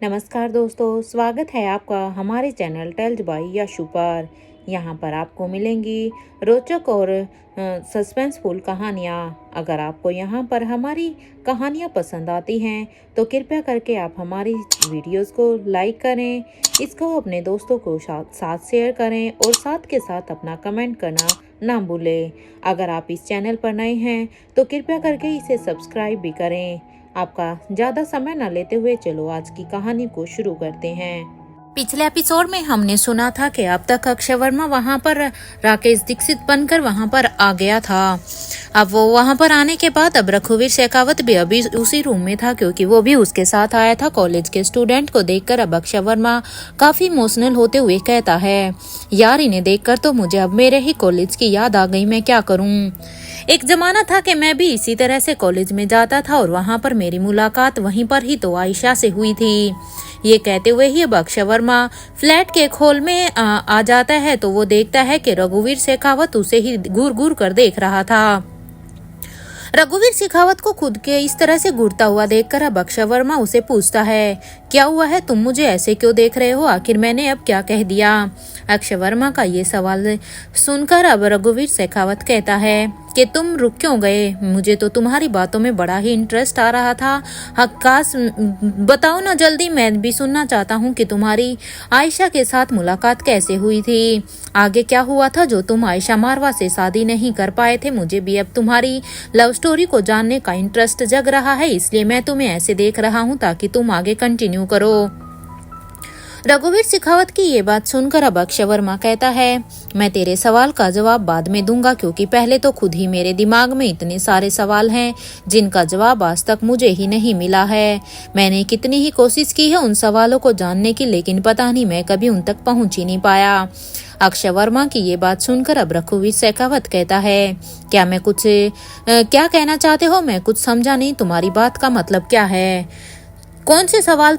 नमस्कार दोस्तों, स्वागत है आपका हमारे चैनल टेल्स बाय यशु पर। यहाँ पर आपको मिलेंगी रोचक और सस्पेंसफुल कहानियाँ। अगर आपको यहाँ पर हमारी कहानियाँ पसंद आती हैं तो कृपया करके आप हमारी वीडियोस को लाइक करें, इसको अपने दोस्तों को साथ शेयर करें और साथ के साथ अपना कमेंट करना ना भूलें। अगर आप इस चैनल पर नए हैं तो कृपया करके इसे सब्सक्राइब भी करें। आपका ज्यादा समय न लेते हुए चलो आज की कहानी को शुरू करते हैं। पिछले एपिसोड में हमने सुना था कि अब तक अक्षय वर्मा वहां पर राकेश दीक्षित बनकर वहां पर आ गया था। अब वो वहां पर आने के बाद अब रघुवीर शेखावत भी अभी उसी रूम में था, क्योंकि वो भी उसके साथ आया था। कॉलेज के स्टूडेंट को देखकर अब अक्षय वर्मा काफी इमोशनल होते हुए कहता है, यार इन्हें देखकर तो मुझे अब मेरे ही कॉलेज की याद आ गई, मैं क्या करूं। एक जमाना था कि मैं भी इसी तरह से कॉलेज में जाता था और वहां पर मेरी मुलाकात वहीं पर ही तो आयशा से हुई थी। ये कहते हुए ही अब अक्षय वर्मा फ्लैट के एक हॉल में आ जाता है तो वो देखता है कि रघुवीर शेखावत उसे ही घूर घूर कर देख रहा था। रघुवीर शेखावत को खुद के इस तरह से घूरता हुआ देखकर अब अक्षय वर्मा उसे पूछता है, क्या हुआ है, तुम मुझे ऐसे क्यों देख रहे हो, आखिर मैंने अब क्या कह दिया। अक्षय वर्मा का ये सवाल सुनकर अब रघुवीर शेखावत कहता है कि तुम रुक क्यों गए, मुझे तो तुम्हारी बातों में बड़ा ही इंटरेस्ट आ रहा था। काश बताओ ना जल्दी, मैं भी सुनना चाहता हूँ कि तुम्हारी आयशा के साथ मुलाकात कैसे हुई थी, आगे क्या हुआ था जो तुम आयशा मारवा से शादी नहीं कर पाए थे। मुझे भी अब तुम्हारी लव स्टोरी को जानने का इंटरेस्ट जग रहा है, इसलिए मैं तुम्हें ऐसे देख रहा हूँ ताकि तुम आगे कंटिन्यू करो। रघुवीर शेखावत की ये बात सुनकर अब अक्षय वर्मा कहता है, मैं तेरे सवाल का जवाब बाद में दूंगा, क्योंकि पहले तो खुद ही मेरे दिमाग में इतने सारे सवाल हैं जिनका जवाब आज तक मुझे ही नहीं मिला है। मैंने कितनी ही कोशिश की है उन सवालों को जानने की, लेकिन पता नहीं मैं कभी उन तक पहुंच ही नहीं पाया। अक्षय वर्मा की ये बात सुनकर अब रघुवीर शेखावत कहता है, क्या कहना चाहते हो, मैं कुछ समझा नहीं, तुम्हारी बात का मतलब क्या है। कौन से सवालों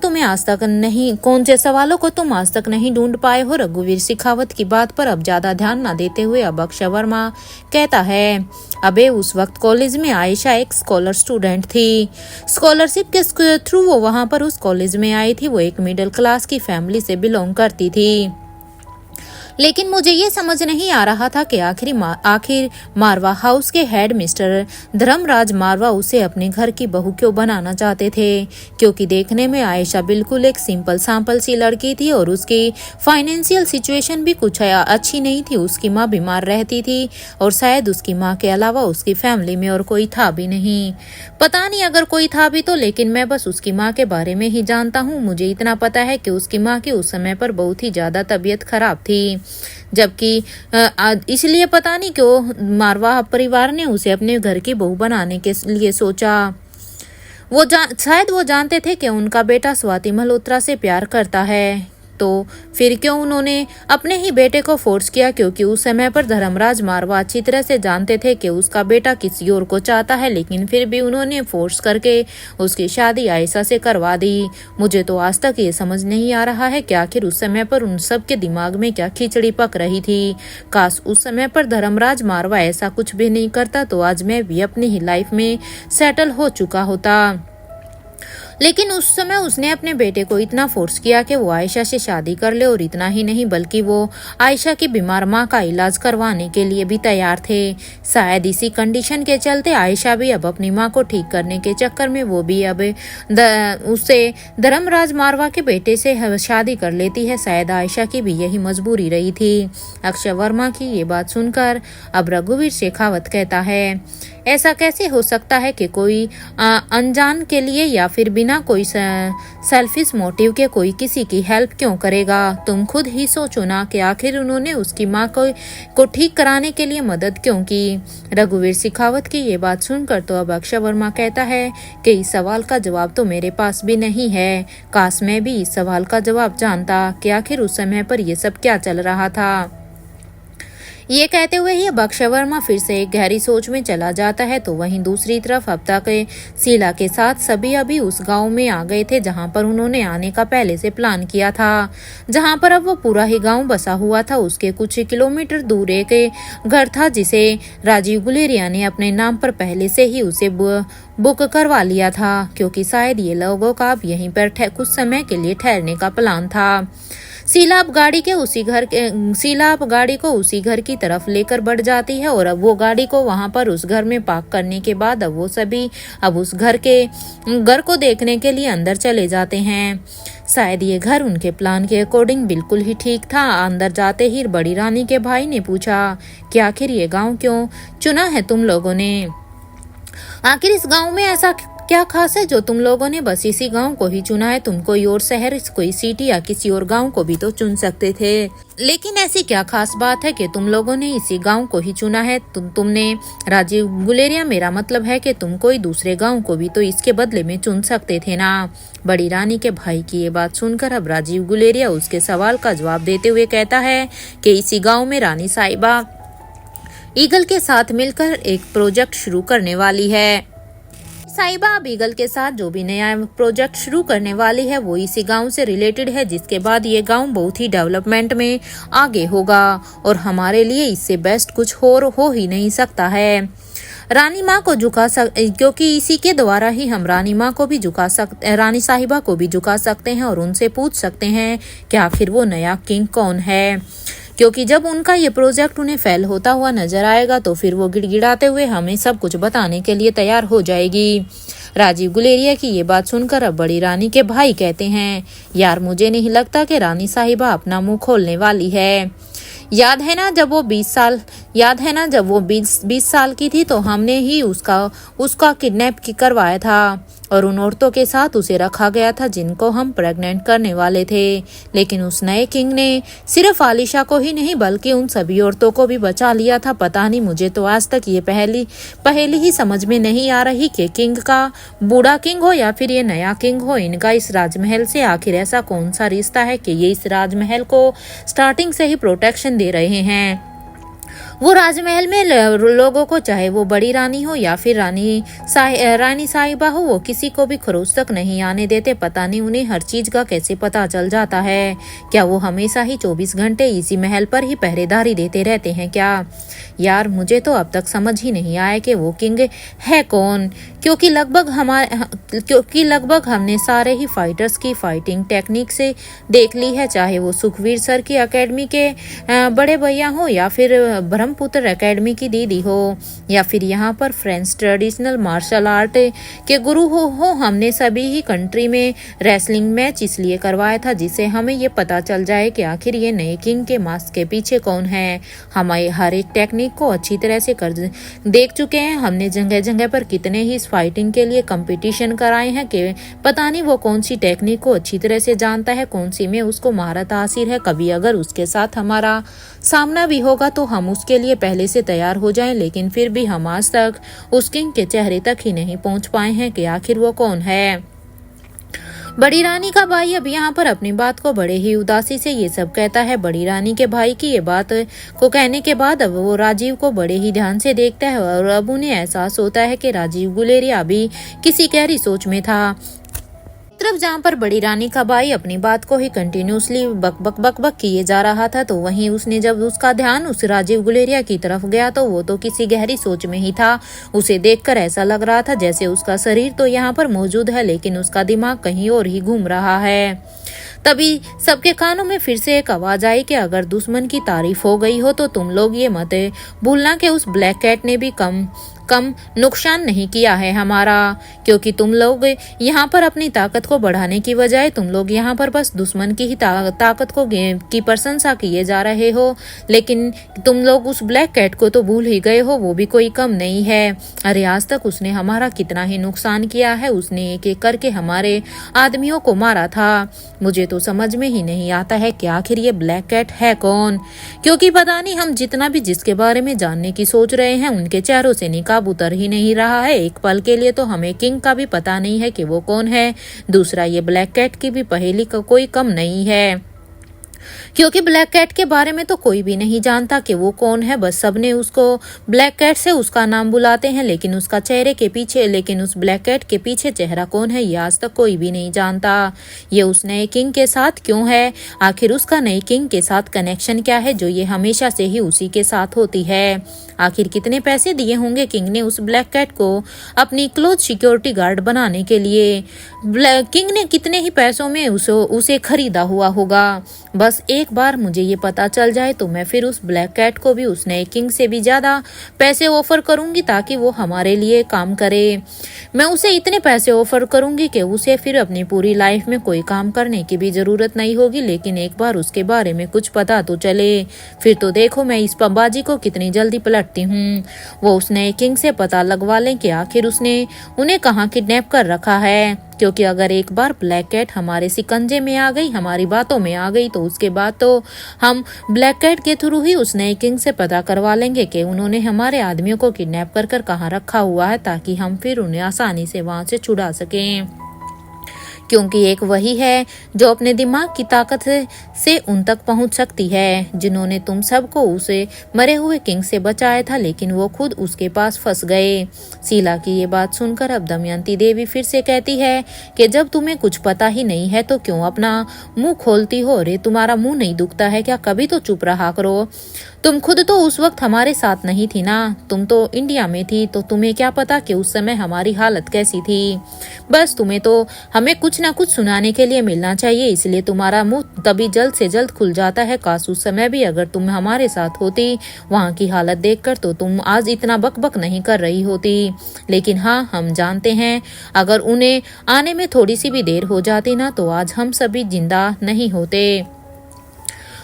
को तुम आज तक नहीं ढूंढ पाए हो। रघुवीर शेखावत की बात पर अब ज्यादा ध्यान न देते हुए अब अक्षय वर्मा कहता है, अबे उस वक्त कॉलेज में आयशा एक स्कॉलर स्टूडेंट थी। स्कॉलरशिप के थ्रू वो वहां पर उस कॉलेज में आई थी। वो एक मिडिल क्लास की फैमिली से बिलोंग करती थी, लेकिन मुझे ये समझ नहीं आ रहा था कि आखिर मारवा हाउस के हेड मिस्टर धर्मराज मारवा उसे अपने घर की बहू क्यों बनाना चाहते थे, क्योंकि देखने में आयशा बिल्कुल एक सिंपल सैंपल सी लड़की थी और उसकी फाइनेंशियल सिचुएशन भी कुछ अच्छी नहीं थी। उसकी माँ बीमार रहती थी और शायद उसकी माँ के अलावा उसकी फैमिली में और कोई था भी नहीं। पता नहीं अगर कोई था भी तो, लेकिन मैं बस उसकी माँ के बारे में ही जानता हूँ। मुझे इतना पता है कि उसकी माँ की उस समय पर बहुत ही ज्यादा तबीयत खराब थी, जबकि इसलिए पता नहीं क्यों मारवा परिवार ने उसे अपने घर की बहू बनाने के लिए सोचा। शायद वो जानते थे कि उनका बेटा स्वाति मल्होत्रा से प्यार करता है, तो फिर क्यों उन्होंने अपने ही बेटे को फोर्स किया, क्योंकि उस समय पर धर्मराज मारवा अच्छी तरह से जानते थे कि उसका बेटा किसी और को चाहता है, लेकिन फिर भी उन्होंने फोर्स करके उसकी शादी आयशा से करवा दी। मुझे तो आज तक ये समझ नहीं आ रहा है कि आखिर उस समय पर उन सब के दिमाग में क्या खिचड़ी पक रही थी। काश उस समय पर धर्मराज मारवा ऐसा कुछ भी नहीं करता तो आज मैं भी अपनी ही लाइफ में सेटल हो चुका होता। लेकिन उस समय उसने अपने बेटे को इतना फोर्स किया कि वो आयशा से शादी कर ले, और इतना ही नहीं बल्कि वो आयशा की बीमार माँ का इलाज करवाने के लिए भी तैयार थे। शायद इसी कंडीशन के चलते आयशा भी अब अपनी माँ को ठीक करने के चक्कर में वो भी अब उससे धर्मराज मारवा के बेटे से शादी कर लेती है। शायद आयशा की भी यही मजबूरी रही थी। अक्षय वर्मा की ये बात सुनकर अब रघुवीर शेखावत कहता है, ऐसा कैसे हो सकता है कि कोई अनजान के लिए या फिर बिना कोई सेल्फिश मोटिव के कोई किसी की हेल्प क्यों करेगा। तुम खुद ही सोचो ना कि आखिर उन्होंने उसकी माँ को ठीक कराने के लिए मदद क्यों की। रघुवीर शेखावत की ये बात सुनकर तो अब अक्षय वर्मा कहता है कि इस सवाल का जवाब तो मेरे पास भी नहीं है। काश मैं भी इस सवाल का जवाब जानता कि आखिर उस समय पर यह सब क्या चल रहा था। ये कहते हुए ही अक्षय वर्मा फिर से एक गहरी सोच में चला जाता है। तो वहीं दूसरी तरफ अब तक शीला के साथ सभी अभी उस गांव में आ गए थे जहां पर उन्होंने आने का पहले से प्लान किया था, जहां पर अब वो पूरा ही गांव बसा हुआ था। उसके कुछ किलोमीटर दूर एक घर था जिसे राजीव गुलेरिया ने अपने नाम पर पहले से ही उसे बुक करवा लिया था, क्योंकि शायद ये लोगों का अब यहीं पर कुछ समय के लिए ठहरने का प्लान था। शीला अब गाड़ी को उसी घर की तरफ लेकर बढ़ जाती है और अब वो गाड़ी को वहां पर उस घर में पार्क करने के बाद अब वो सभी अब उस घर को देखने के लिए अंदर चले जाते हैं। शायद ये घर उनके प्लान के अकॉर्डिंग बिल्कुल ही ठीक था। अंदर जाते ही बड़ी रानी के भाई ने पूछा कि आखिर ये गांव क्यों चुना है तुम लोगों ने? आखिर इस गांव में ऐसा क्या खास है जो तुम लोगों ने बस इसी गांव को ही चुना है? तुम कोई और शहर, कोई सिटी या किसी और गांव को भी तो चुन सकते थे, लेकिन ऐसी क्या खास बात है कि तुम लोगों ने इसी गांव को ही चुना है? तुमने राजीव गुलेरिया, मेरा मतलब है कि तुम कोई दूसरे गांव को भी तो इसके बदले में चुन सकते थे ना। बड़ी रानी के भाई की ये बात सुनकर अब राजीव गुलेरिया उसके सवाल का जवाब देते हुए कहता है कि इसी गाँव में रानी साहिबा ईगल के साथ मिलकर एक प्रोजेक्ट शुरू करने वाली है। साहिबा अब ईगल के साथ जो भी नया प्रोजेक्ट शुरू करने वाली है वो इसी गांव से रिलेटेड है, जिसके बाद ये गांव बहुत ही डेवलपमेंट में आगे होगा और हमारे लिए इससे बेस्ट कुछ हो ही नहीं सकता है। रानी माँ को क्योंकि इसी के द्वारा ही हम रानी माँ को भी रानी साहिबा को भी झुका सकते हैं और उनसे पूछ सकते हैं कि आखिर वो नया किंग कौन है, क्योंकि जब उनका ये प्रोजेक्ट उन्हें फेल होता हुआ नजर आएगा तो फिर वो गिड़गिड़ाते हुए हमें सब कुछ बताने के लिए तैयार हो जाएगी। राजीव गुलेरिया की ये बात सुनकर अब बड़ी रानी के भाई कहते हैं, यार मुझे नहीं लगता कि रानी साहिबा अपना मुंह खोलने वाली है। याद है ना जब वो 20 साल की थी तो हमने ही उसका किडनैप करवाया था और उन औरतों के साथ उसे रखा गया था जिनको हम प्रेग्नेंट करने वाले थे। लेकिन उस नए किंग ने सिर्फ आलिशा को ही नहीं बल्कि उन सभी औरतों को भी बचा लिया था। पता नहीं, मुझे तो आज तक ये पहली ही समझ में नहीं आ रही कि किंग का बूढ़ा किंग हो या फिर ये नया किंग हो, इनका इस राजमहल से आखिर ऐसा कौन सा रिश्ता है कि ये इस राजमहल को स्टार्टिंग से ही प्रोटेक्शन दे रहे हैं। वो राजमहल में लोगों को, चाहे वो बड़ी रानी हो या फिर रानी साहिबा हो, वो किसी को भी खरोच तक नहीं आने देते। पता नहीं उन्हें हर चीज का कैसे पता चल जाता है। क्या वो हमेशा ही 24 घंटे इसी महल पर ही पहरेदारी देते रहते हैं क्या? यार मुझे तो अब तक समझ ही नहीं आया कि वो किंग है कौन, क्योंकि लगभग हमने सारे ही फाइटर्स की फाइटिंग टेक्निक से देख ली है, चाहे वो सुखवीर सर की एकेडमी के बड़े भैया हो या फिर ब्रह्मपुत्र एकेडमी की दीदी हो या फिर यहाँ पर फ्रेंच ट्रेडिशनल मार्शल आर्ट के गुरु हो। हमने सभी ही कंट्री में रेसलिंग मैच इसलिए करवाया था जिससे हमें ये पता चल जाए कि आखिर ये नए किंग के मास्क के पीछे कौन है। हमारे हर एक टेक्निक को अच्छी तरह से देख चुके हैं। हमने जगह जगह पर कितने ही इस फाइटिंग के लिए कंपटीशन कराए हैं कि पता नहीं वो कौन सी टेक्निक को अच्छी तरह से जानता है, कौन सी में उसको महारत हासिल है। कभी अगर उसके साथ हमारा सामना भी होगा तो हम उसके लिए पहले से तैयार हो जाएं, लेकिन फिर भी हम आज तक उस किंग के चेहरे तक ही नहीं पहुंच पाए हैं कि आखिर वो कौन है। बड़ी रानी का भाई अब यहाँ पर अपनी बात को बड़े ही उदासी से ये सब कहता है। बड़ी रानी के भाई की ये बात को कहने के बाद अब वो राजीव को बड़े ही ध्यान से देखता है और अब उन्हें एहसास होता है कि राजीव गुलेरिया अभी किसी गहरी सोच में था। तरफ जहाँ पर बड़ी रानी का भाई अपनी बात को ही कंटिन्यूसली बक किए जा रहा था, तो वहीं उसने जब उसका ध्यान उस राजीव गुलेरिया की तरफ गया तो वो तो किसी गहरी सोच में ही था। उसे देखकर ऐसा लग रहा था जैसे उसका शरीर तो यहाँ पर मौजूद है लेकिन उसका दिमाग कहीं और ही घूम रहा है। तभी सबके कानों में फिर से एक आवाज आई कि अगर दुश्मन की तारीफ हो गई हो तो तुम लोग ये मत भूलना कि उस ब्लैक कैट ने भी कम नुकसान नहीं किया है हमारा, क्योंकि तुम लोग यहाँ पर अपनी ताकत को बढ़ाने की बजाय तुम लोग यहाँ पर बस दुश्मन की ही ताकत को की प्रशंसा किए जा रहे हो। लेकिन तुम लोग उस ब्लैक कैट को तो भूल ही गए हो, वो भी कोई कम नहीं है। अरे आज तक उसने हमारा कितना ही नुकसान किया है, उसने एक एक करके हमारे आदमियों को मारा था। मुझे तो समझ में ही नहीं आता है कि आखिर ये ब्लैक कैट है कौन, क्योंकि पता नहीं हम जितना भी जिसके बारे में जानने की सोच रहे हैं उनके चेहरों से निकाब उतर ही नहीं रहा है। एक पल के लिए तो हमें किंग का भी पता नहीं है कि वो कौन है, दूसरा ये ब्लैक कैट की भी पहेली का कोई कम नहीं है। क्योंकि ब्लैक कैट के बारे में तो कोई भी नहीं जानता कि वो कौन है। बस सबने उसको ब्लैक कैट से उसका नाम बुलाते हैं, लेकिन उसका चेहरे के पीछे, लेकिन उस ब्लैक कैट के पीछे चेहरा कौन है ये आज तक कोई भी नहीं जानता। ये उस नए किंग के साथ क्यों है, आखिर उसका नए किंग के साथ कनेक्शन क्या है जो ये हमेशा से ही उसी के साथ होती है। आखिर कितने पैसे दिए होंगे किंग ने उस ब्लैक कैट को अपनी क्लोज सिक्योरिटी गार्ड बनाने के लिए। किंग ने कितने ही पैसों में उसे खरीदा हुआ होगा। बस एक बार मुझे ये पता चल जाए तो मैं फिर उस ब्लैक कैट को भी उस नए किंग से भी ज्यादा पैसे ऑफर करूंगी ताकि वो हमारे लिए काम करे। मैं उसे इतने पैसे ऑफर करूंगी कि उसे फिर अपनी पूरी लाइफ में कोई काम करने की भी जरूरत नहीं होगी। लेकिन एक बार उसके बारे में कुछ पता तो चले, फिर तो देखो मैं इस पब्बाजी को कितनी जल्दी पलटती हूँ। वो उस नए किंग से पता लगवा लें कि आखिर उसने उन्हें कहाँ किडनैप कर रखा है। क्योंकि अगर एक बार ब्लैक कैट हमारे शिकंजे में आ गई, हमारी बातों में आ गई, तो उसके बाद तो हम ब्लैक कैट के थ्रू ही उस नए किंग से पता करवा लेंगे कि उन्होंने हमारे आदमियों को किडनैप कर कहाँ रखा हुआ है, ताकि हम फिर उन्हें आसानी से वहां से छुड़ा सकें। क्योंकि एक वही है जो अपने दिमाग की ताकत से उन तक पहुंच सकती है, जिन्होंने तुम सबको उसे मरे हुए किंग से बचाया था, लेकिन वो खुद उसके पास फंस गए। शीला की ये बात सुनकर अब दमयंती देवी फिर से कहती है कि जब तुम्हें कुछ पता ही नहीं है तो क्यों अपना मुंह खोलती हो रे? तुम्हारा मुंह नहीं दुखता है क्या? कभी तो चुप रहा करो। तुम खुद तो उस वक्त हमारे साथ नहीं थी ना, तुम तो इंडिया में थी, तो तुम्हें क्या पता कि उस समय हमारी हालत कैसी थी। बस तुम्हें तो हमें कुछ ना कुछ सुनाने के लिए मिलना चाहिए, इसलिए तुम्हारा मुंह तभी जल्द से जल्द खुल जाता है। काश उस समय भी अगर तुम हमारे साथ होती वहाँ की हालत देखकर, तो तुम आज इतना बकबक नहीं कर रही होती। लेकिन हाँ, हम जानते हैं अगर उन्हें आने में थोड़ी सी भी देर हो जाती ना, तो आज हम सभी जिंदा नहीं होते।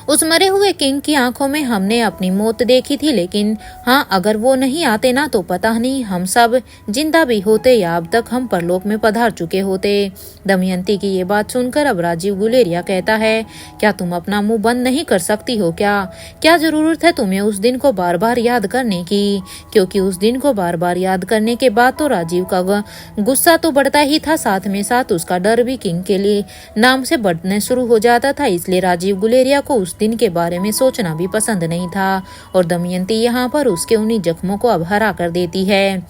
उस मरे हुए किंग की आंखों में हमने अपनी मौत देखी थी, लेकिन हाँ, अगर वो नहीं आते ना, तो पता नहीं हम सब जिंदा भी होते या अब तक हम परलोक में पधार चुके होते। दमयंती की ये बात सुनकर अब राजीव गुलेरिया कहता है, क्या तुम अपना मुंह बंद नहीं कर सकती हो क्या जरूरत है तुम्हें उस दिन को बार बार याद करने की? क्योंकि उस दिन को बार बार याद करने के बाद तो राजीव का गुस्सा तो बढ़ता ही था, साथ में साथ उसका डर भी किंग के लिए नाम से बढ़ने शुरू हो जाता था। इसलिए राजीव गुलेरिया को उस दिन के बारे में सोचना भी पसंद नहीं था, और दमयंती यहाँ पर उसके उन्हीं जख्मों को अब हरा कर देती है।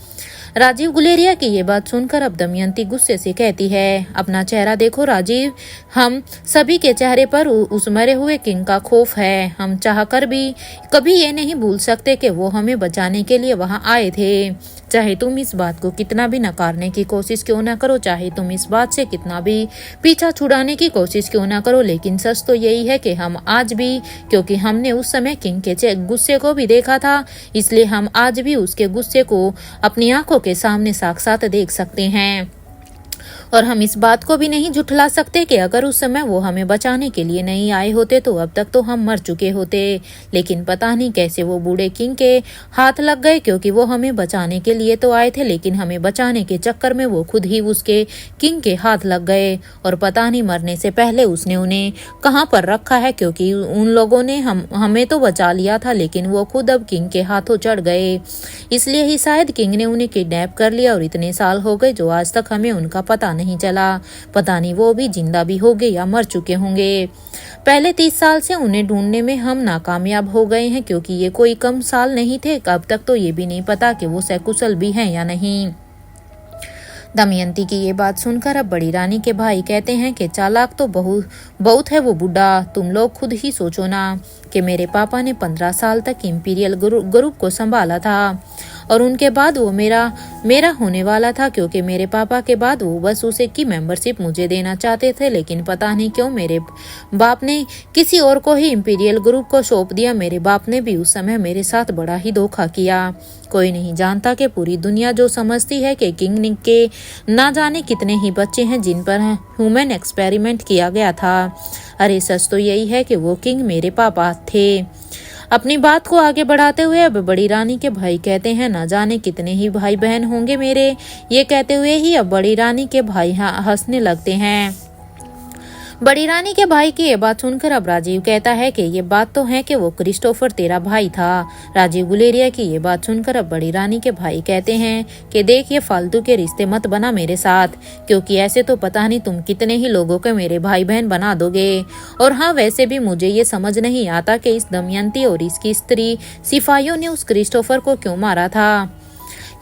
राजीव गुलेरिया की ये बात सुनकर अब दमयंती गुस्से से कहती है, अपना चेहरा देखो राजीव, हम सभी के चेहरे पर उस मरे हुए किंग का खौफ है। हम चाहकर भी कभी ये नहीं भूल सकते कि वो हमें बचाने के लिए वहां आए थे। चाहे तुम इस बात को कितना भी नकारने की कोशिश क्यों ना करो, चाहे तुम इस बात से कितना भी पीछा छुड़ाने की कोशिश क्यों ना करो, लेकिन सच तो यही है कि हम आज भी, क्योंकि हमने उस समय किंग के गुस्से को भी देखा था, इसलिए हम आज भी उसके गुस्से को अपनी आंखों के सामने साक्षात देख सकते हैं। और हम इस बात को भी नहीं झुठला सकते कि अगर उस समय वो हमें बचाने के लिए नहीं आए होते तो अब तक तो हम मर चुके होते। लेकिन पता नहीं कैसे वो बूढ़े किंग के हाथ लग गए, क्योंकि वो हमें बचाने के लिए तो आए थे, लेकिन हमें बचाने के चक्कर में वो खुद ही उसके किंग के हाथ लग गए। और पता नहीं मरने से पहले उसने उन्हें कहाँ पर रखा है, क्योंकि उन लोगों ने हमें तो बचा लिया था, लेकिन वो खुद अब किंग के हाथों चढ़ गए। इसलिए ही शायद किंग ने उन्हें किडनैप कर लिया, और इतने साल हो गए जो आज तक हमें उनका पता नहीं चला। पता नहीं वो भी जिंदा भी होंगे या मर चुके होंगे। पहले 30 साल से उन्हें ढूंढने में हम नाकामयाब हो गए हैं, क्योंकि ये कोई कम साल नहीं थे। अब तक तो ये भी नहीं पता कि वो सकुशल भी हैं या नहीं। दमयंती की ये बात सुनकर अब बड़ी रानी के भाई कहते हैं कि चालाक तो बहुत है वो बुढ़ा। तुम लोग खुद ही सोचो ना कि मेरे पापा ने 15 साल तक इंपीरियल ग्रुप को संभाला था, और उनके बाद वो मेरा होने वाला था, क्योंकि मेरे पापा के बाद वो बस उसे की मेंबरशिप मुझे देना चाहते थे। लेकिन पता नहीं क्यों मेरे बाप ने किसी और को ही इंपीरियल ग्रुप को सौंप दिया। मेरे बाप ने भी उस समय मेरे साथ बड़ा ही धोखा किया। कोई नहीं जानता कि पूरी दुनिया जो समझती है कि किंग के ना जाने कितने ही बच्चे हैं जिन पर ह्यूमन एक्सपेरिमेंट किया गया था। अरे सच तो यही है कि वो किंग मेरे पापा थे। अपनी बात को आगे बढ़ाते हुए अब बड़ी रानी के भाई कहते हैं, ना जाने कितने ही भाई बहन होंगे मेरे। ये कहते हुए ही अब बड़ी रानी के भाई हंसने लगते हैं। बड़ी रानी के भाई की ये बात सुनकर अब राजीव कहता है कि ये बात तो है कि वो क्रिस्टोफर तेरा भाई था। राजीव गुलेरिया की ये बात सुनकर अब बड़ी रानी के भाई कहते हैं कि देख, ये फालतू के रिश्ते मत बना मेरे साथ, क्योंकि ऐसे तो पता नहीं तुम कितने ही लोगों के मेरे भाई बहन बना दोगे। और हाँ, वैसे भी मुझे ये समझ नहीं आता कि इस दमयंती और इसकी स्त्री सिपाहियों ने उस क्रिस्टोफर को क्यों मारा था,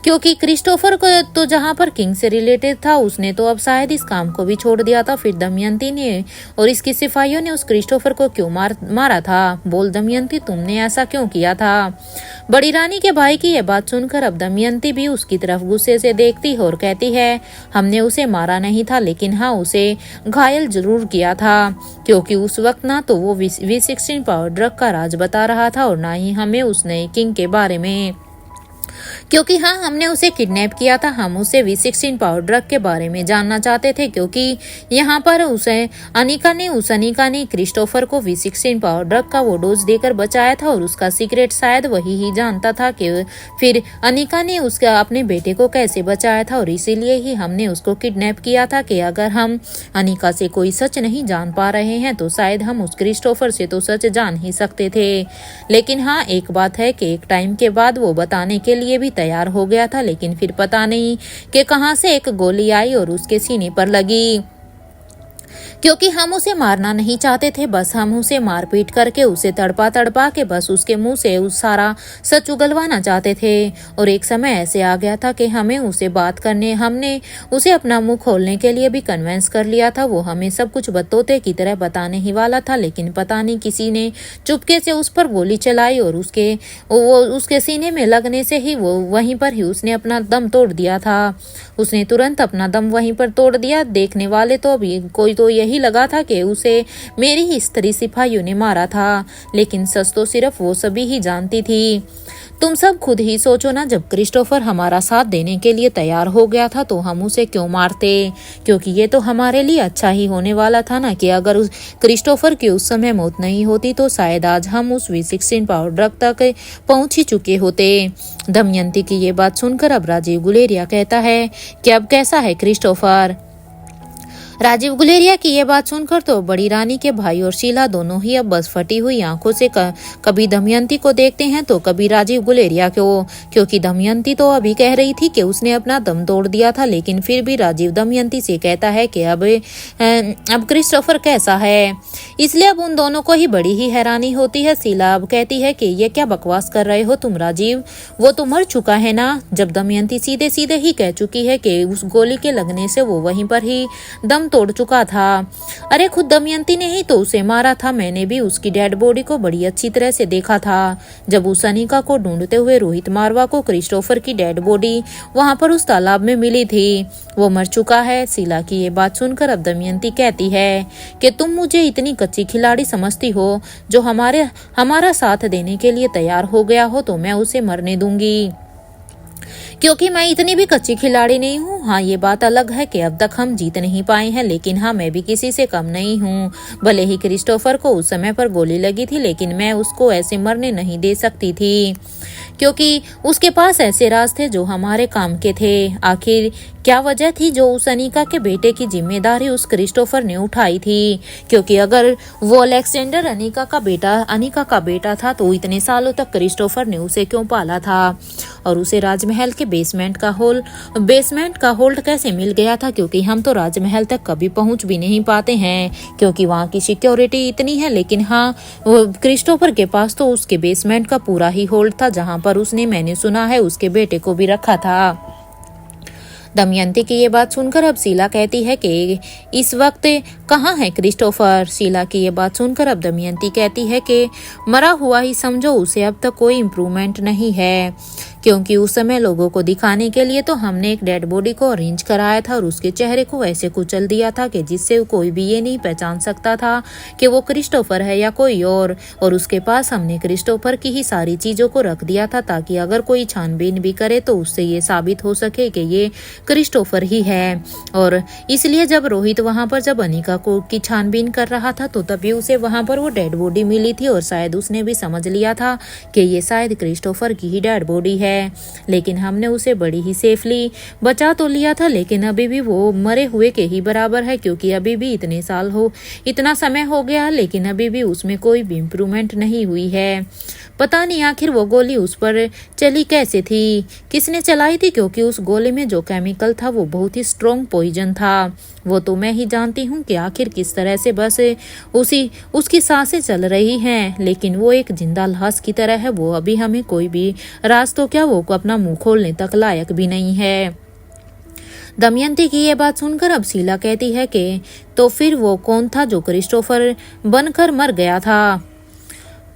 क्योंकि क्रिस्टोफर को तो जहाँ पर किंग से रिलेटेड था उसने तो अब शायद इस काम को भी छोड़ दिया था। फिर दमयंती ने और इसकी सिपाहियों ने उस क्रिस्टोफर को क्यों मारा था? बोल दमयंती, तुमने ऐसा क्यों किया था? बड़ी रानी के भाई की यह बात सुनकर अब दमयंती भी उसकी तरफ गुस्से से देखती है और कहती है, हमने उसे मारा नहीं था, लेकिन हाँ, उसे घायल जरूर किया था, क्योंकि उस वक्त ना तो वो V16 पावर ड्रग का राज बता रहा था और ना ही हमें उसने किंग के बारे में, क्योंकि हाँ, हमने उसे किडनैप किया था। हम उसे V16 पावर ड्रग के बारे में जानना चाहते थे, क्योंकि यहाँ पर अनिका ने क्रिस्टोफर को V16 पावर ड्रग का वो डोज देकर बचाया था और उसका सीक्रेट शायद वही ही जानता था कि फिर अनिका ने उसका अपने बेटे को कैसे बचाया था, और इसीलिए ही हमने उसको किडनैप किया था कि अगर हम अनिका से कोई सच नहीं जान पा रहे हैं तो शायद हम उस क्रिस्टोफर से तो सच जान ही सकते थे। लेकिन हाँ, एक बात है कि एक टाइम के बाद वो बताने के लिए भी तैयार हो गया था, लेकिन फिर पता नहीं कि कहां से एक गोली आई और उसके सीने पर लगी, क्योंकि हम उसे मारना नहीं चाहते थे, बस हम उसे मारपीट करके उसे तड़पा के बस उसके मुंह से उस सारा सच उगलवाना चाहते थे। और एक समय ऐसे आ गया था कि हमने उसे अपना मुंह खोलने के लिए भी कन्विंस कर लिया था। वो हमें सब कुछ बतौते की तरह बताने ही वाला था, लेकिन पता नहीं किसी ने चुपके से उस पर गोली चलाई और उसके सीने में लगने से ही वो वहीं पर ही उसने अपना दम तोड़ दिया था। उसने तुरंत अपना दम वहीं पर तोड़ दिया। देखने वाले तो अभी कोई तो यही लगा था कि उसे मेरी ही स्त्री सिपाहियों ने मारा था, लेकिन सच तो सिर्फ वो सभी ही जानती थी। तुम सब खुद ही सोचो ना, जब क्रिस्टोफर हमारा साथ देने के लिए तैयार हो गया था तो हम उसे क्यों मारते? क्योंकि ये तो हमारे लिए अच्छा ही होने वाला था ना, कि अगर उस क्रिस्टोफर की उस समय मौत नहीं होती तो शायद आज हम उस V16 पावर ड्रग तक पहुंच ही चुके होते। दमयंती की ये बात सुनकर अब राजीव गुलेरिया कहता है कि अब कैसा है क्रिस्टोफर? राजीव गुलेरिया की ये बात सुनकर तो बड़ी रानी के भाई और शीला दोनों ही अब बस फटी हुई आंखों से कभी दमयंती को देखते हैं तो कभी राजीव गुलेरिया को, क्योंकि दमयंती तो अभी कह रही थी कि उसने अपना दम तोड़ दिया था, लेकिन फिर भी राजीव दमयंती से कहता है कि अब क्रिस्टोफर कैसा है। इसलिए अब उन दोनों को ही बड़ी ही हैरानी होती है। शीला अब कहती है कि ये क्या बकवास कर रहे हो तुम राजीव, वो तो मर चुका है ना, जब दमयंती सीधे सीधे ही कह चुकी है कि उस गोली के लगने से वो वहीं पर ही दम तोड़ चुका था। अरे खुद दमयंती ने ही तो उसे मारा था, मैंने भी उसकी डेड बॉडी को बड़ी अच्छी तरह से देखा था। जब उस अनिका को ढूंढते हुए रोहित मारवा को क्रिस्टोफर की डेड बॉडी वहां पर उस तालाब में मिली थी, वो मर चुका है। शीला की ये बात सुनकर अब दमयंती कहती है कि तुम मुझे इतनी कच्ची खिलाड़ी समझती हो, जो हमारा साथ देने के लिए तैयार हो गया हो तो मैं उसे मरने दूंगी, क्योंकि मैं इतनी भी कच्ची खिलाड़ी नहीं हूँ। हाँ, ये बात अलग है कि अब तक हम जीत नहीं पाए हैं, लेकिन हाँ, मैं भी किसी से कम नहीं हूँ। भले ही क्रिस्टोफर को उस समय पर गोली लगी थी, लेकिन मैं उसको ऐसे मरने नहीं दे सकती थी, क्योंकि उसके पास ऐसे राज थे जो हमारे काम के थे। आखिर क्या वजह थी जो उस अनिका के बेटे की जिम्मेदारी उस क्रिस्टोफर ने उठाई थी? क्योंकि अगर वो अलेक्जेंडर अनिका का बेटा था तो इतने सालों तक क्रिस्टोफर ने उसे क्यों पाला था? और उसे राजमहल के बेसमेंट का होल्ड कैसे मिल गया था? क्योंकि हम तो राजमहल तक कभी पहुंच भी नहीं पाते हैं, क्योंकि वहां की सिक्योरिटी इतनी है। लेकिन हाँ, क्रिस्टोफर के पास तो उसके बेसमेंट का पूरा ही होल्ड था, जहां पर उसने, मैंने सुना है, उसके बेटे को भी रखा था। दमयंती की ये बात सुनकर अब शीला कहती है कि इस वक्त कहाँ है क्रिस्टोफर? शीला की ये बात सुनकर अब दमयंती कहती है कि मरा हुआ ही समझो उसे, अब तक कोई इम्प्रूवमेंट नहीं है, क्योंकि उस समय लोगों को दिखाने के लिए तो हमने एक डेड बॉडी को अरेंज कराया था और उसके चेहरे को ऐसे कुचल दिया था कि जिससे कोई भी ये नहीं पहचान सकता था कि वो क्रिस्टोफर है या कोई और उसके पास हमने क्रिस्टोफर की ही सारी चीजों को रख दिया था, ताकि अगर कोई छानबीन भी करे तो उससे ये साबित हो सके कि ये क्रिस्टोफर ही है। और इसलिए जब रोहित वहां पर जब अनिका को की छानबीन कर रहा था तो तभी उसे वहां पर वो डेड बॉडी मिली थी, और शायद उसने भी समझ लिया था कि ये शायद क्रिस्टोफर की ही डेड बॉडी है। है, लेकिन हमने उसे बड़ी ही सेफली बचा तो लिया था, लेकिन अभी भी वो मरे हुए के ही बराबर है, क्योंकि अभी भी इतना समय हो गया, लेकिन अभी भी उसमें कोई भी इम्प्रूवमेंट नहीं हुई है। पता नहीं आखिर वो गोली उस पर चली कैसे थी, किसने चलाई थी, क्योंकि उस गोली में जो केमिकल था वो बहुत ही स्ट्रॉन्ग पॉइजन था। वो तो मैं ही जानती हूँ कि आखिर किस तरह से बस उसकी सांसें चल रही हैं, लेकिन वो एक जिंदा लाश की तरह है। वो अभी हमें कोई भी राज तो क्या, वो अपना मुंह खोलने तक लायक भी नहीं है। दमयंती की ये बात सुनकर अब शीला कहती है कि तो फिर वो कौन था जो क्रिस्टोफर बनकर मर गया था।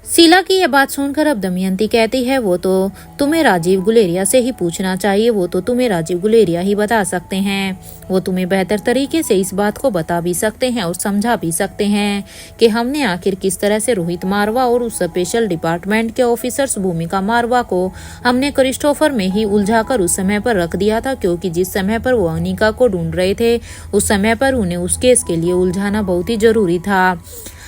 शीला की यह बात सुनकर अब दमयंती कहती है वो तो तुम्हें राजीव गुलेरिया से ही पूछना चाहिए, वो तो तुम्हें राजीव गुलेरिया ही बता सकते हैं। वो तुम्हें बेहतर तरीके से इस बात को बता भी सकते हैं और समझा भी सकते हैं कि हमने आखिर किस तरह से रोहित मारवा और उस स्पेशल डिपार्टमेंट के ऑफिसर्स भूमिका मारवा को हमने क्रिस्टोफर में ही उलझाकर उस समय पर रख दिया था, क्योंकि जिस समय पर वो अनिका को ढूंढ रहे थे उस समय पर उन्हें उस केस के लिए उलझाना बहुत ही जरूरी था।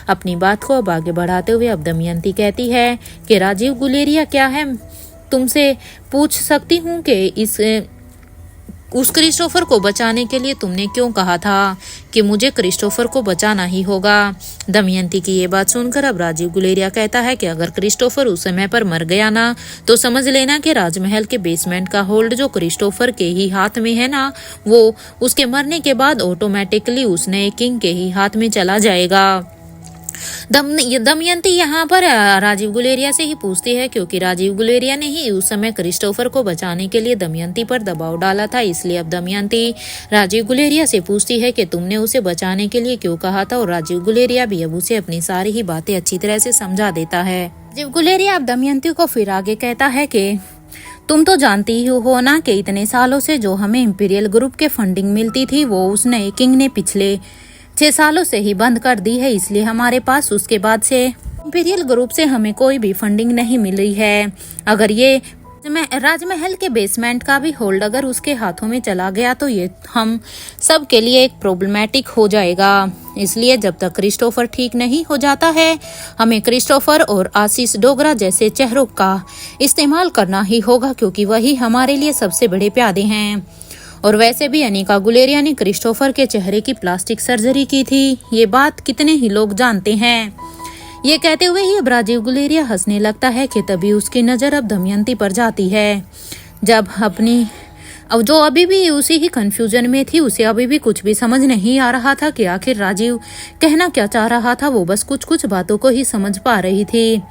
अपनी बात को अब आगे बढ़ाते हुए अब दमयंती कहती है कि राजीव गुलेरिया क्या है, तुमसे पूछ सकती हूँ कि उस क्रिस्टोफर को बचाने के लिए तुमने क्यों कहा था कि मुझे क्रिस्टोफर को बचाना ही होगा। दमयंती की ये बात सुनकर अब राजीव गुलेरिया कहता है कि अगर क्रिस्टोफर उस समय पर मर गया ना, तो समझ लेना कि राजमहल के बेसमेंट का होल्ड जो क्रिस्टोफर के ही हाथ में है ना, वो उसके मरने के बाद ऑटोमेटिकली उस नए किंग के ही हाथ में चला जाएगा। दमयंती यहाँ पर राजीव गुलेरिया से ही पूछती है, क्योंकि राजीव गुलेरिया ने ही उस समय क्रिस्टोफर को बचाने के लिए दमयंती पर दबाव डाला था। इसलिए अब दमयंती राजीव गुलेरिया से पूछती है कि तुमने उसे बचाने के लिए क्यों कहा था, और राजीव गुलेरिया भी अब उसे अपनी सारी ही बातें अच्छी तरह से समझा देता है। राजीव गुलेरिया अब दमयंती को फिर आगे कहता है कि तुम तो जानती ही हो ना कि इतने सालों से जो हमें इंपीरियल ग्रुप के फंडिंग मिलती थी वो उस नए किंग ने पिछले 6 सालों से ही बंद कर दी है। इसलिए हमारे पास उसके बाद से इंपीरियल ग्रुप से हमें कोई भी फंडिंग नहीं मिली है। अगर ये राजमहल के बेसमेंट का भी होल्ड अगर उसके हाथों में चला गया तो ये हम सब के लिए एक प्रॉब्लमैटिक हो जाएगा। इसलिए जब तक क्रिस्टोफर ठीक नहीं हो जाता है, हमें क्रिस्टोफर और आशीष डोगरा जैसे चेहरों का इस्तेमाल करना ही होगा, क्योंकि वही हमारे लिए सबसे बड़े प्यादे हैं। और वैसे भी अनिका गुलेरिया ने क्रिस्टोफर के चेहरे की प्लास्टिक सर्जरी की थी, ये बात कितने ही लोग जानते हैं। ये कहते हुए ही अब राजीव गुलेरिया हंसने लगता है कि तभी उसकी नज़र अब दमयंती पर जाती है। अब जो अभी भी उसी ही कंफ्यूजन में थी, उसे अभी भी कुछ भी समझ नहीं आ रहा था कि आखिर राजीव कहना क्या चाह रहा था। वो बस कुछ बातों को ही समझ पा रही थी।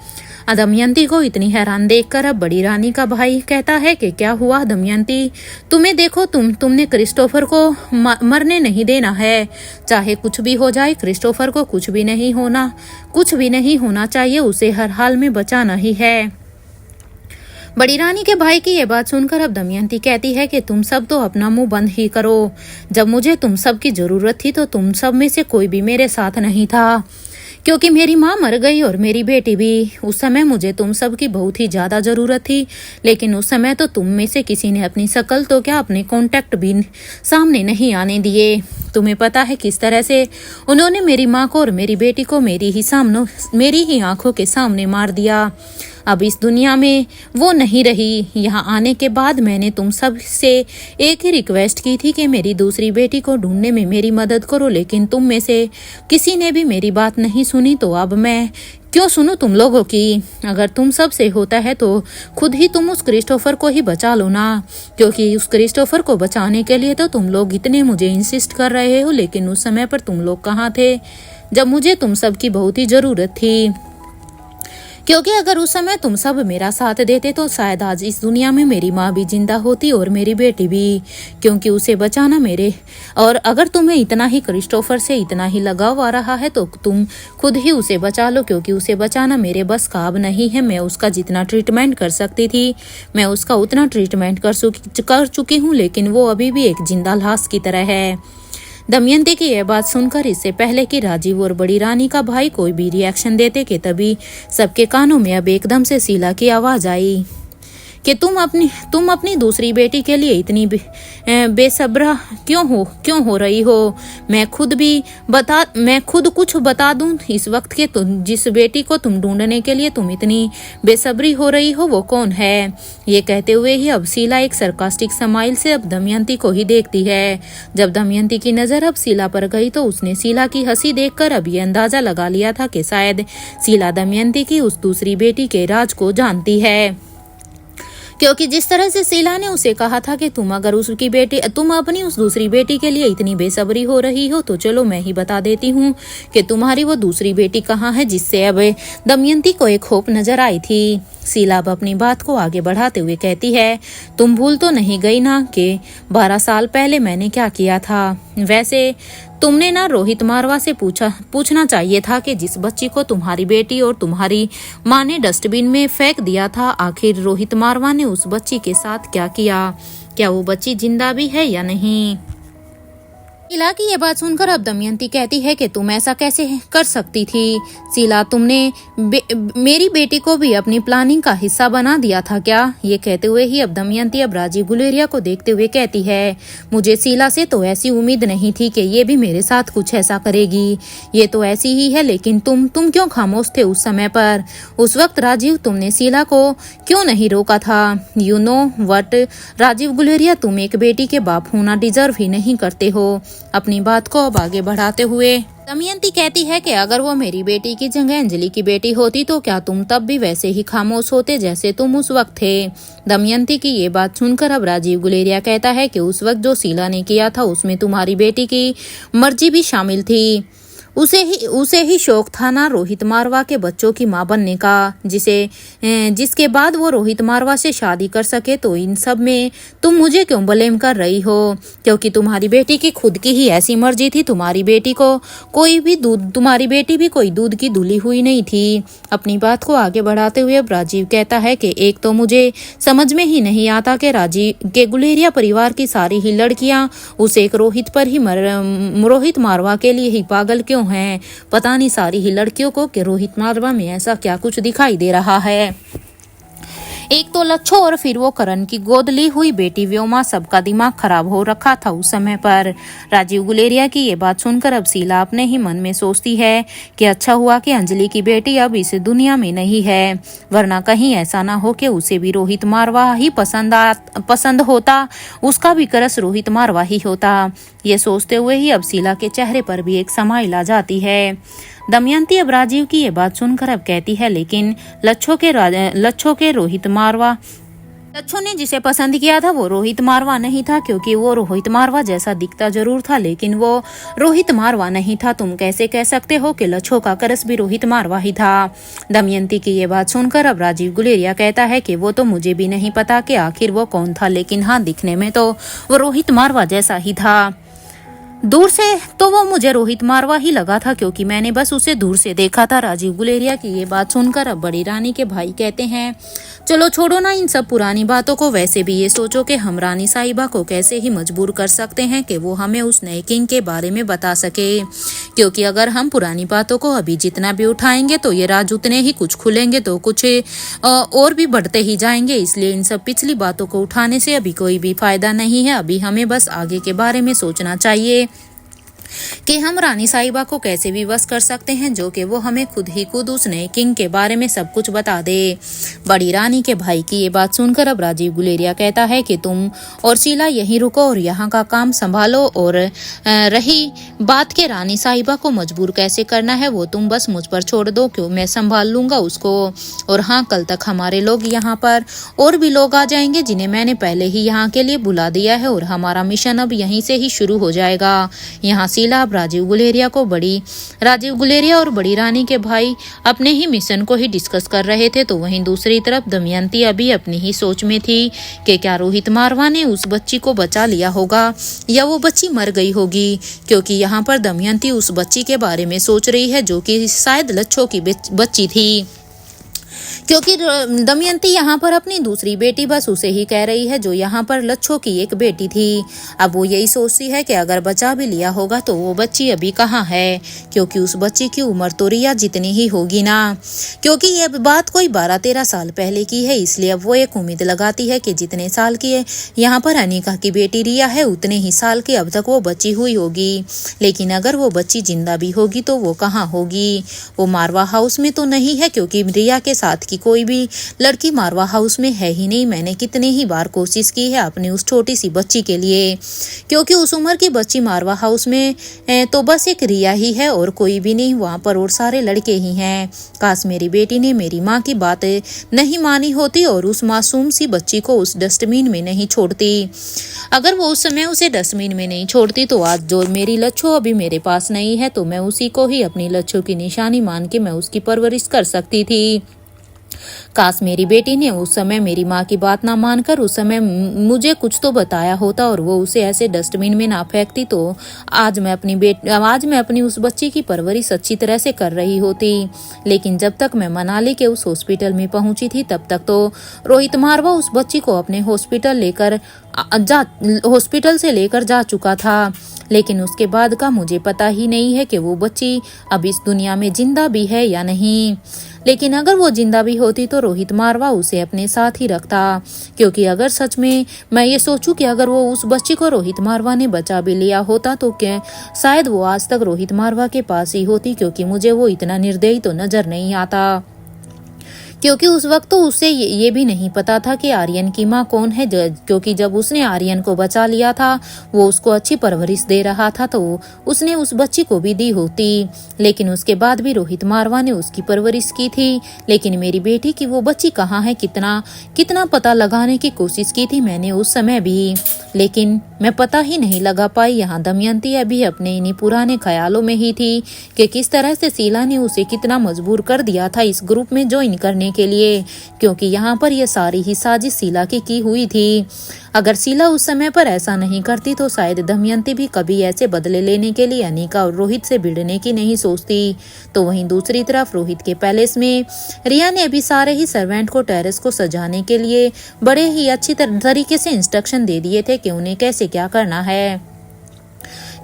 दमयंती को इतनी हैरान देखकर अब बड़ी रानी का भाई कहता है कि क्या हुआ दमयंती, तुम्हें देखो, तुमने क्रिस्टोफर को मरने नहीं देना है। चाहे कुछ भी हो जाए, क्रिस्टोफर को कुछ भी नहीं होना चाहिए, उसे हर हाल में बचाना ही है। बड़ी रानी के भाई की ये बात सुनकर अब दमयंती कहती है कि तुम सब तो अपना मुंह बंद ही करो। जब मुझे तुम सब की जरूरत थी तो तुम सब में से कोई भी मेरे साथ नहीं था, क्योंकि मेरी माँ मर गई और मेरी बेटी भी। उस समय मुझे तुम सब की बहुत ही ज़्यादा ज़रूरत थी, लेकिन उस समय तो तुम में से किसी ने अपनी शक्ल तो क्या अपने कॉन्टैक्ट भी सामने नहीं आने दिए। तुम्हें पता है किस तरह से उन्होंने मेरी माँ को और मेरी बेटी को मेरी ही आंखों के सामने मार दिया। अब इस दुनिया में वो नहीं रही। यहाँ आने के बाद मैंने तुम सब से एक ही रिक्वेस्ट की थी कि मेरी दूसरी बेटी को ढूंढने में मेरी मदद करो, लेकिन तुम में से किसी ने भी मेरी बात नहीं सुनी। तो अब मैं क्यों सुनूं तुम लोगों की? अगर तुम सब से होता है तो खुद ही तुम उस क्रिस्टोफर को ही बचा लो ना, क्योंकि उस क्रिस्टोफर को बचाने के लिए तो तुम लोग इतने मुझे इंसिस्ट कर रहे हो, लेकिन उस समय पर तुम लोग कहाँ थे जब मुझे तुम सब की बहुत ही ज़रूरत थी। क्योंकि अगर उस समय तुम सब मेरा साथ देते तो शायद आज इस दुनिया में मेरी माँ भी जिंदा होती और मेरी बेटी भी, क्योंकि उसे बचाना और अगर तुम्हें इतना ही क्रिस्टोफर से इतना ही लगाव आ रहा है तो तुम खुद ही उसे बचा लो, क्योंकि उसे बचाना मेरे बस का अब नहीं है। मैं उसका जितना ट्रीटमेंट कर सकती थी मैं उसका उतना ट्रीटमेंट कर चुकी हूँ, लेकिन वो अभी भी एक जिंदा लाश की तरह है। दमयंती की यह बात सुनकर इससे पहले कि राजीव और बड़ी रानी का भाई कोई भी रिएक्शन देते कि तभी सबके कानों में अब एकदम से शीला की आवाज आई कि तुम अपनी दूसरी बेटी के लिए इतनी बेसब्रा क्यों हो रही हो। मैं खुद कुछ बता दूं इस वक्त के जिस बेटी को तुम ढूंढने के लिए तुम इतनी बेसब्री हो रही हो वो कौन है। ये कहते हुए ही अब शीला एक सरकास्टिक स्माइल से अब दमयंती को ही देखती है। जब दमयंती की नजर अब शीला पर गई तो उसने शीला की हंसी देखकर अब ये अंदाजा लगा लिया था कि शायद शीला दमयंती की उस दूसरी बेटी के राज को जानती है, क्योंकि जिस तरह से शीला ने उसे कहा था कि तुम अपनी उस दूसरी बेटी के लिए इतनी बेसब्री हो रही हो तो चलो मैं ही बता देती हूँ कि तुम्हारी वो दूसरी बेटी कहाँ है, जिससे अब दमयंती को एक होप नजर आई थी। शीला अब अपनी बात को आगे बढ़ाते हुए कहती है, तुम भूल तो नहीं गई ना कि 12 साल पहले मैंने क्या किया था। वैसे तुमने ना रोहित मारवा से पूछना चाहिए था कि जिस बच्ची को तुम्हारी बेटी और तुम्हारी माँ ने डस्टबिन में फेंक दिया था, आखिर रोहित मारवा ने उस बच्ची के साथ क्या किया, क्या वो बच्ची जिंदा भी है या नहीं। शीला की ये बात सुनकर अब दमयंती कहती है कि तुम ऐसा कैसे कर सकती थी शीला, तुमने मेरी बेटी को भी अपनी प्लानिंग का हिस्सा बना दिया था क्या। ये कहते हुए ही अब दमयंती अब राजीव गुलेरिया को देखते हुए कहती है, मुझे शीला से तो ऐसी उम्मीद नहीं थी कि ये भी मेरे साथ कुछ ऐसा करेगी। ये तो ऐसी ही है, लेकिन तुम क्यों खामोश थे उस समय पर। उस वक्त राजीव तुमने शीला को क्यों नहीं रोका था। You know what Rajiv Guleria, तुम एक बेटी के बाप होना डिजर्व ही नहीं करते हो। अपनी बात को अब आगे बढ़ाते हुए दमयंती कहती है कि अगर वो मेरी बेटी की जगह अंजलि की बेटी होती तो क्या तुम तब भी वैसे ही खामोश होते जैसे तुम उस वक्त थे। दमयंती की ये बात सुनकर अब राजीव गुलेरिया कहता है कि उस वक्त जो शीला ने किया था उसमें तुम्हारी बेटी की मर्जी भी शामिल थी। उसे ही शौक था ना रोहित मारवा के बच्चों की मां बनने का, जिसके बाद वो रोहित मारवा से शादी कर सके। तो इन सब में तुम मुझे क्यों ब्लेम कर रही हो, क्योंकि तुम्हारी बेटी की खुद की ही ऐसी मर्जी थी। तुम्हारी बेटी भी कोई दूध की धुली हुई नहीं थी। अपनी बात को आगे बढ़ाते हुए अब राजीव कहता है कि एक तो मुझे समझ में ही नहीं आता कि राजीव के गुलेरिया परिवार की सारी ही लड़कियां उस एक रोहित मारवा के लिए ही पागल क्यों हैं। पता नहीं सारी ही लड़कियों को कि रोहित मारवा में ऐसा क्या कुछ दिखाई दे रहा है। एक तो लच्छो और फिर वो करण की गोद ली हुई बेटी व्योमा, सबका दिमाग खराब हो रखा था उस समय पर। राजीव गुलेरिया की ये बात सुनकर अब शीला अपने ही मन में सोचती है कि अच्छा हुआ कि अंजलि की बेटी अब इस दुनिया में नहीं है, वरना कहीं ऐसा ना हो कि उसे भी रोहित मारवा ही पसंद होता, उसका भी क्रश रोहित मारवा ही होता। ये सोचते हुए ही अब शीला के चेहरे पर भी एक समाइल आ जाती है। दमयंती अब राजीव की ये बात सुनकर अब कहती है, लेकिन लच्छो के रोहित मारवा, लच्छो ने जिसे पसंद किया था वो रोहित मारवा नहीं था, क्योंकि वो रोहित मारवा जैसा दिखता जरूर था लेकिन वो रोहित मारवा नहीं था। तुम कैसे कह सकते हो कि लच्छो का क्रश भी रोहित मारवा ही था। दमयंती की ये बात सुनकर अब राजीव गुलेरिया कहता है कि वो तो मुझे भी नहीं पता कि आखिर वो कौन था, लेकिन हाँ दिखने में तो वो रोहित मारवा जैसा ही था। दूर से तो वो मुझे रोहित मारवा ही लगा था, क्योंकि मैंने बस उसे दूर से देखा था। राजीव गुलेरिया की ये बात सुनकर अब बड़ी रानी के भाई कहते हैं, चलो छोड़ो ना इन सब पुरानी बातों को, वैसे भी ये सोचो कि हम रानी साहिबा को कैसे ही मजबूर कर सकते हैं कि वो हमें उस नए किंग के बारे में बता सके, क्योंकि अगर हम पुरानी बातों को अभी जितना भी उठाएंगे तो ये राज उतने ही कुछ खुलेंगे तो कुछ और भी बढ़ते ही जाएंगे। इसलिए इन सब पिछली बातों को उठाने से अभी कोई भी फायदा नहीं है। अभी हमें बस आगे के बारे में सोचना चाहिए कि हम रानी साहिबा को कैसे विवश कर सकते हैं, जो कि वो हमें खुद उस नए किंग के बारे में सब कुछ बता दे। बड़ी रानी के भाई की ये बात सुनकर अब राजीव गुलेरिया कहता है कि तुम और शीला यहीं रुको और यहाँ का काम संभालो, और रही बात के रानी साहिबा को मजबूर कैसे करना है वो तुम बस मुझ पर छोड़ दो, क्यों मैं संभाल लूंगा उसको। और हाँ, कल तक हमारे लोग यहाँ पर और भी लोग आ जाएंगे जिन्हें मैंने पहले ही यहाँ के लिए बुला दिया है, और हमारा मिशन अब यहीं से ही शुरू हो जाएगा। यहाँ शीला अब राजीव गुलेरिया और बड़ी रानी के भाई अपने ही मिशन को ही डिस्कस कर रहे थे, तो वहीं दूसरी तरफ दमयंती अभी अपनी ही सोच में थी कि क्या रोहित मारवा ने उस बच्ची को बचा लिया होगा या वो बच्ची मर गई होगी, क्योंकि यहाँ पर दमयंती उस बच्ची के बारे में सोच रही है जो कि शायद लच्छो की बच्ची थी, क्योंकि दमयंती यहाँ पर अपनी दूसरी बेटी बस उसे ही कह रही है, जो यहाँ पर लच्छो की एक बेटी थी। अब वो यही सोचती है कि अगर बचा भी लिया होगा तो वो बच्ची अभी कहाँ है, क्योंकि उस बच्ची की उम्र तो रिया जितनी ही होगी ना। क्योंकि ये बात कोई 12-13 साल पहले की है, इसलिए अब वो एक उम्मीद लगाती है कि जितने साल की है यहाँ पर अनिका की बेटी रिया है, उतने ही साल की अब तक वो बची हुई होगी। लेकिन अगर वो बच्ची जिंदा भी होगी तो वो कहाँ होगी, वो मारवा हाउस में तो नहीं है, क्योंकि रिया के साथ की कोई भी लड़की मारवा हाउस में है ही नहीं। मैंने कितनी ही बार कोशिश की है अपनी उस छोटी सी बच्ची के लिए, क्योंकि उस उम्र की बच्ची मारवा हाउस में तो बस एक रिया ही है और कोई भी नहीं वहाँ पर, और सारे लड़के ही हैं। काश मेरी बेटी ने मेरी माँ की बातें नहीं मानी होती और उस मासूम सी बच्ची को उस डस्टबिन में नहीं छोड़ती। अगर वो उस समय उसे डस्टबिन में नहीं छोड़ती तो आज जो मेरी लच्छो अभी मेरे पास नहीं है, तो मैं उसी को ही अपनी लच्छो की निशानी मान के मैं उसकी परवरिश कर सकती थी। काश मेरी बेटी ने उस समय मेरी माँ की बात ना मानकर उस समय मुझे कुछ तो बताया होता और वो उसे ऐसे डस्टबिन में ना फेंकती, तो आज मैं अपनी उस बच्ची की परवरिश अच्छी तरह से कर रही होती। लेकिन जब तक मैं मनाली के उस हॉस्पिटल में पहुंची थी तब तक तो रोहित मारवा उस बच्ची को अपने हॉस्पिटल से लेकर जा चुका था। लेकिन उसके बाद का मुझे पता ही नहीं है कि वो बच्ची अब इस दुनिया में जिंदा भी है या नहीं। लेकिन अगर वो जिंदा भी होती तो रोहित मारवा उसे अपने साथ ही रखता, क्योंकि अगर सच में मैं ये सोचूं कि अगर वो उस बच्ची को रोहित मारवा ने बचा भी लिया होता तो क्या शायद वो आज तक रोहित मारवा के पास ही होती, क्योंकि मुझे वो इतना निर्दयी तो नजर नहीं आता। क्योंकि उस वक्त तो उसे ये भी नहीं पता था कि आर्यन की माँ कौन है, क्योंकि जब उसने आर्यन को बचा लिया था वो उसको अच्छी परवरिश दे रहा था तो उसने उस बच्ची को भी दी होती। लेकिन उसके बाद भी रोहित मारवा ने उसकी परवरिश की थी। लेकिन मेरी बेटी की वो बच्ची कहाँ है, कितना पता लगाने की कोशिश की थी मैंने उस समय भी, लेकिन मैं पता ही नहीं लगा पाई। यहाँ दमयंती अभी अपने इन्हीं पुराने ख्यालों में ही थी कि किस तरह से शीला ने उसे कितना मजबूर कर दिया था इस ग्रुप में ज्वाइन करने के लिए, क्योंकि यहाँ पर यह सारी ही साजिश शीला की हुई थी। अगर शीला उस समय पर ऐसा नहीं करती तो शायद दमयंती भी कभी ऐसे बदले लेने के लिए अनिका और रोहित से भिड़ने की नहीं सोचती। तो वहीं दूसरी तरफ रोहित के पैलेस में रिया ने अभी सारे ही सर्वेंट को टेरेस को सजाने के लिए बड़े ही अच्छी तरीके से इंस्ट्रक्शन दे दिए थे कि उन्हें कैसे क्या करना है,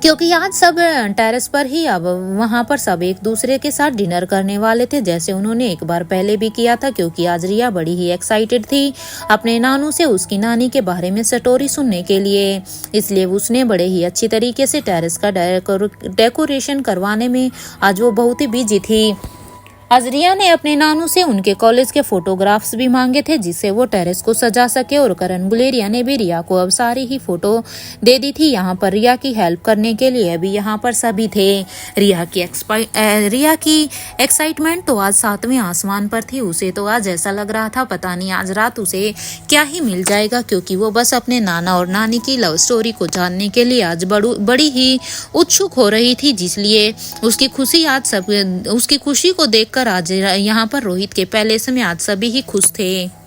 क्योंकि आज सब टेरेस पर ही अब वहां पर सब एक दूसरे के साथ डिनर करने वाले थे, जैसे उन्होंने एक बार पहले भी किया था। क्योंकि आज रिया बड़ी ही एक्साइटेड थी अपने नानू से उसकी नानी के बारे में स्टोरी सुनने के लिए, इसलिए उसने बड़े ही अच्छी तरीके से टेरेस का डेकोरेशन करवाने में आज वो बहुत ही बिजी थी। आज रिया ने अपने नानू से उनके कॉलेज के फोटोग्राफ्स भी मांगे थे जिससे वो टेरेस को सजा सके, और करण गुलेरिया ने भी रिया को अब सारी ही फोटो दे दी थी। यहाँ पर रिया की हेल्प करने के लिए अभी यहाँ पर सभी थे। रिया की एक्साइटमेंट तो आज 7वें आसमान पर थी। उसे तो आज ऐसा लग रहा था पता नहीं आज रात उसे क्या ही मिल जाएगा, क्योंकि वो बस अपने नाना और नानी की लव स्टोरी को जानने के लिए आज बड़ी ही उत्सुक हो रही थी, जिसलिए उसकी खुशी को देखकर आज यहाँ पर रोहित के पैलेस में आज सभी ही खुश थे।